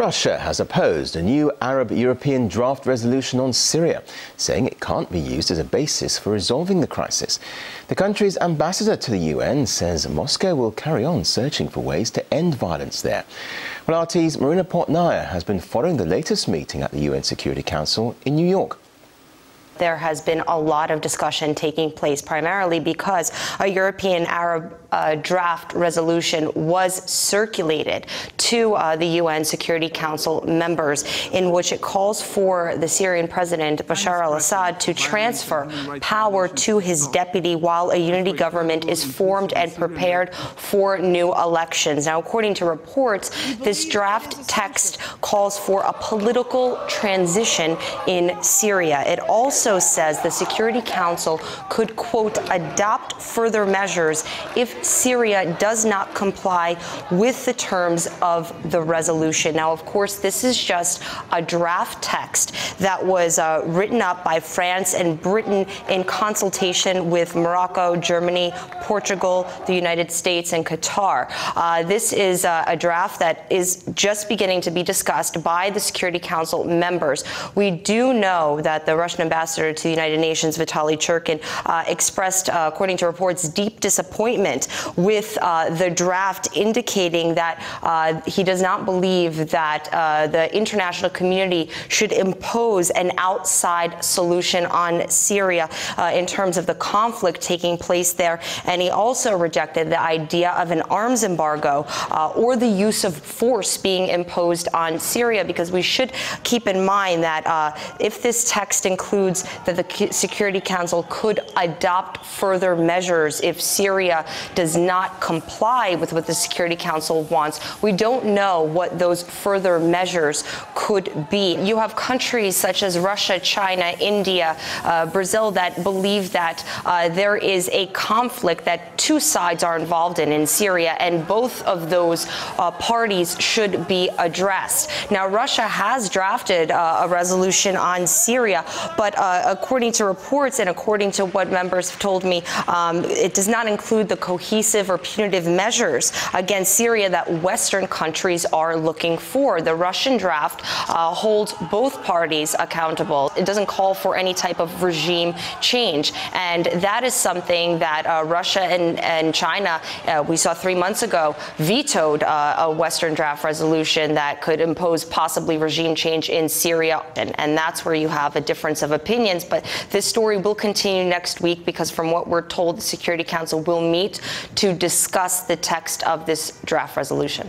Russia has opposed a new Arab-European draft resolution on Syria, saying it can't be used as a basis for resolving the crisis. The country's ambassador to the UN says Moscow will carry on searching for ways to end violence there. Well, RT's Marina Portnaya has been following the latest meeting at the UN Security Council in New York. There has been a lot of discussion taking place, primarily because a European Arab draft resolution was circulated to the UN Security Council members, in which it calls for the Syrian President Bashar al-Assad to transfer power to his deputy while a unity government is formed and prepared for new elections. Now, according to reports, this draft text calls for a political transition in Syria. It also says the Security Council could, quote, adopt further measures if Syria does not comply with the terms of the resolution. Now, of course, this is just a draft text that was written up by France and Britain in consultation with Morocco, Germany, Portugal, the United States, and Qatar. This is a draft that is just beginning to be discussed by the Security Council members. We do know that the Russian ambassador to the United Nations, Vitaly Churkin, expressed, according to reports, deep disappointment with the draft, indicating that he does not believe that the international community should impose an outside solution on Syria in terms of the conflict taking place there. And he also rejected the idea of an arms embargo or the use of force being imposed on Syria, because we should keep in mind that if this text includes that the Security Council could adopt further measures if Syria does not comply with what the Security Council wants, we don't know what those further measures could be. You have countries such as Russia, China, India, Brazil that believe that there is a conflict that two sides are involved in Syria, and both of those parties should be addressed. Now, Russia has drafted a resolution on Syria, but according to reports and according to what members have told me, it does not include the cohesive or punitive measures against Syria that Western countries are looking for. The Russian draft holds both parties accountable. It doesn't call for any type of regime change, and that is something that Russia and China, we saw 3 months ago, vetoed a Western draft resolution that could impose possibly regime change in Syria, and that's where you have a difference of opinions. But this story will continue next week, because from what we're told, the Security Council will meet to discuss the text of this draft resolution.